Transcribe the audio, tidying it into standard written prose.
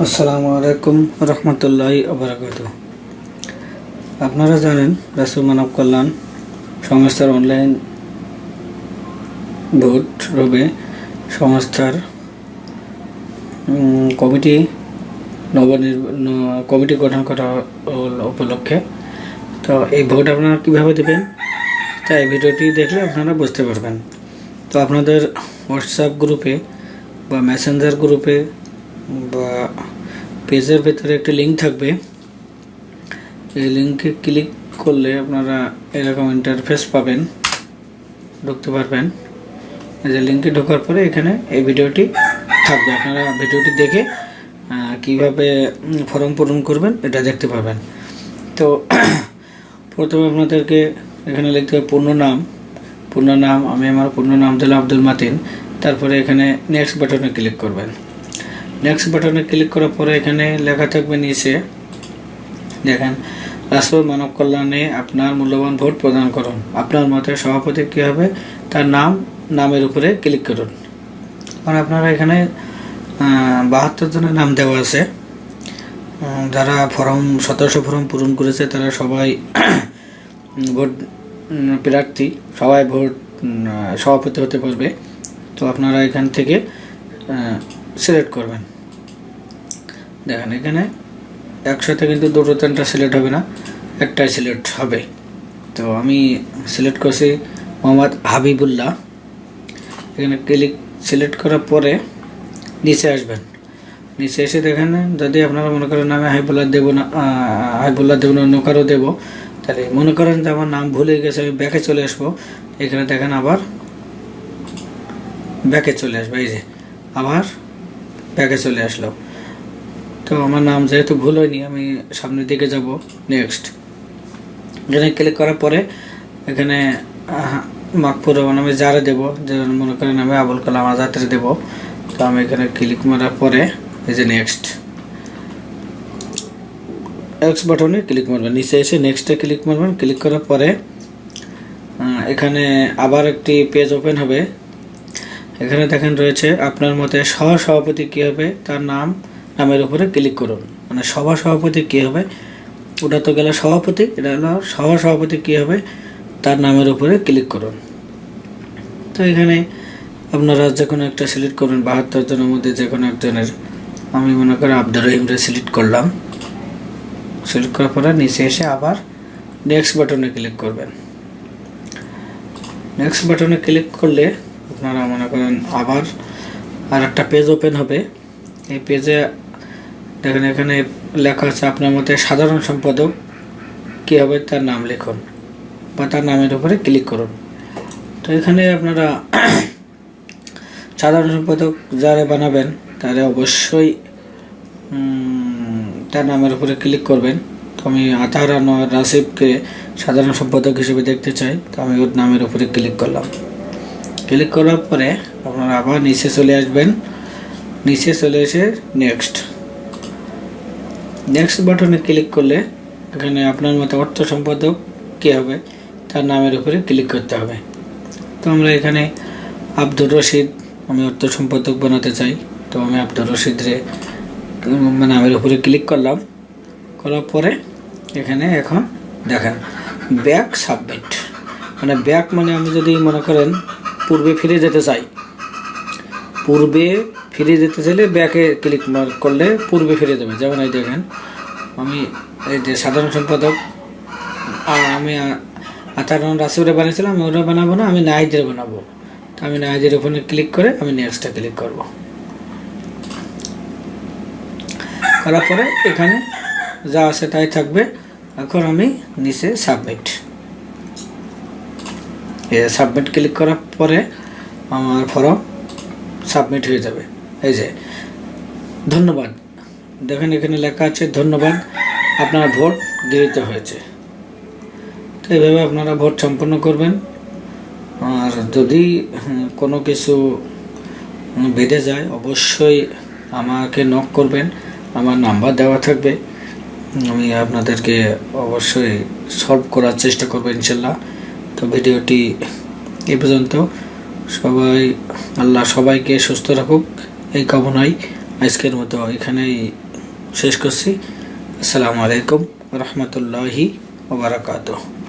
আসসালামু আলাইকুম রহমতুল্লাহি আবরাকাতুহু। আপনারা জানেন রাসূল মানব কল্যাণ সংস্থার অনলাইন ভোট রবে সংস্থার কমিটি কমিটি গঠন করা উপলক্ষে। তো এই ভোট আপনারা কীভাবে দেবেন তা এই ভিডিওটি দেখলে আপনারা বুঝতে পারবেন। তো আপনাদের হোয়াটসঅ্যাপ গ্রুপে বা মেসেঞ্জার গ্রুপে বা পেজের ভেতরে একটি লিঙ্ক থাকবে। এই লিঙ্কে ক্লিক করলে আপনারা এরকম ইন্টারফেস পাবেন, ঢুকতে পারবেন। এই যে লিঙ্কে ঢোকার পরে এখানে এই ভিডিওটি থাকবে, আপনারা ভিডিওটি দেখে কিভাবে ফর্ম পূরণ করবেন এটা দেখতে পাবেন। তো প্রথমে আপনাদেরকে এখানে লিখতে হবে পূর্ণ নাম। আমি আমার পূর্ণ নাম দিলাম আব্দুল মাতিন। তারপরে এখানে নেক্সট বাটনে ক্লিক করবেন। নেক্সট বাটনে ক্লিক করার পরে এখানে লেখা থাকবে নিচে দেখেন, রাসূল মানব কল্যাণে আপনার মূল্যবান ভোট প্রদান করুন। আপনার মতে সভাপতি কী হবে তার নামের উপরে ক্লিক করুন। কারণ আপনারা এখানে 72 জনের নাম দেওয়া আছে। যারা 1700 ফর্ম পূরণ করেছে তারা সবাই ভোট প্রার্থী, সবাই ভোট সভাপতি হতে পারবে। তো আপনারা এখান থেকে সিলেক্ট করবেন। দেখেন এখানে একসাথে কিন্তু দুটো তিনটা সিলেক্ট হবে না, একটাই সিলেক্ট হবে। তো আমি সিলেক্ট করছি মোহাম্মদ হাবিবুল্লাহ। এখানে সিলেক্ট করার পরে নিচে আসবেন। নিচে এসে দেখেন, যদি আপনারা মনে করেন আমি হাবিবুল্লাহ দেবো না অন্য কারো দেবো, তাহলে মনে করেন যে আমার নাম ভুলে গেছে, আমি ব্যাকে চলে আসবো। এখানে দেখেন আবার ব্যাকে চলে আসবে, এই যে আবার ব্যাকে চলে আসলো। তো আমার নাম যেহেতু ভুল হয়নি, আমি সামনের দিকে যাব। নেক্সট এখানে ক্লিক করার পরে এখানে মাকফুর রহমান আমি যারে দেবো, যে মনে করেন আমি আবুল কালাম আজাদের দেবো। তো আমি এখানে ক্লিক মারার পরে এই যে নেক্সট বাটনে ক্লিক মারবেন। নিচে এসে নেক্সটে ক্লিক মারবেন। ক্লিক করার পরে এখানে আবার একটি পেজ ওপেন হবে। এখানে দেখেন রয়েছে আপনার মতে সভাপতি কী হবে তার নামের উপরে ক্লিক করুন। মানে সভাপতি কী হবে, ওটা তো গেল সভাপতি, এটা হলো সভাপতি কী হবে তার নামের উপরে ক্লিক করুন। তো এখানে আপনারা যে কোনো একটা সিলেক্ট করুন, 72 জনের মধ্যে যে কোনো একজনের। আমি মনে করি আব্দুর রহিমরে সিলেক্ট করলাম। সিলেক্ট করার পরে নিচে এসে আবার নেক্সট বাটনে ক্লিক করবেন। নেক্সট বাটনে ক্লিক করলে আপনারা মনে করেন আবার আর একটা পেজ ওপেন হবে। এই পেজে দেখেন এখানে লেখা আছে আপনার মতে সাধারণ সম্পাদক কী হবে তার নাম লিখুন বা তার নামের উপরে ক্লিক করুন। তো এখানে আপনারা সাধারণ সম্পাদক যারা বানাবেন তারা অবশ্যই তার নামের উপরে ক্লিক করবেন। তো আমি আতাহার আনোয়ার রাসিফকে সাধারণ সম্পাদক হিসেবে দেখতে চাই, তো আমি ওর নামের উপরে ক্লিক করলাম। ক্লিক করার পরে আপনারা আবার নিচে চলে আসবেন। নিচে চলে এসে নেক্সট বাটনে ক্লিক করলে এখানে আপনার মতো অর্থ সম্পাদক কী হবে তার নামের উপরে ক্লিক করতে হবে। তো আমরা এখানে আব্দুর রশিদ আমি অর্থ সম্পাদক বানাতে চাই। তো আমি আব্দুর রশিদরে নামের উপরে ক্লিক করলাম। করার পরে এখানে এখন দেখেন ব্যাক সাবমিট, মানে ব্যাক মানে আমি যদি মনে করেন পূর্বে ফিরে যেতে চাইলে ব্যাকে ক্লিক করলে পূর্বে ফিরে যাবে। যেমন এই দেখেন আমি এই যে সাধারণ সম্পাদক আমি আতাহার রাসিফরে বানিয়েছিলাম, আমি ওরা বানাবো না, আমি নাহিদের বানাবো। তো আমি নাহিদের ওখানে ক্লিক করে আমি নেক্সটটা ক্লিক করব। করার পরে এখানে যা আছে তাই থাকবে। এখন আমি নিচে সাবমিট ক্লিক করার পরে আমার ফর্ম সাবমিট হয়ে যাবে। এই যে ধন্যবাদ, দেখেন এখানে লেখা আছে ধন্যবাদ আপনার ভোট গৃহীত হয়েছে। তো এইভাবে আপনারা ভোট সম্পন্ন করবেন। আর যদি কোনো কিছু বেড়ে যায় অবশ্যই আমাকে নক করবেন, আমার নাম্বার দেওয়া থাকবে। আমি আপনাদেরকে অবশ্যই সলভ করার চেষ্টা করবো ইনশাল্লাহ। তো ভিডিওটি এই পর্যন্ত। আল্লাহ সবাইকে সুস্থ রাখুক এই কামনায় আজকের মতো এখানেই শেষ করছি। আসসালামু আলাইকুম রহমতুল্লাহি ওয়া বারাকাতুহু।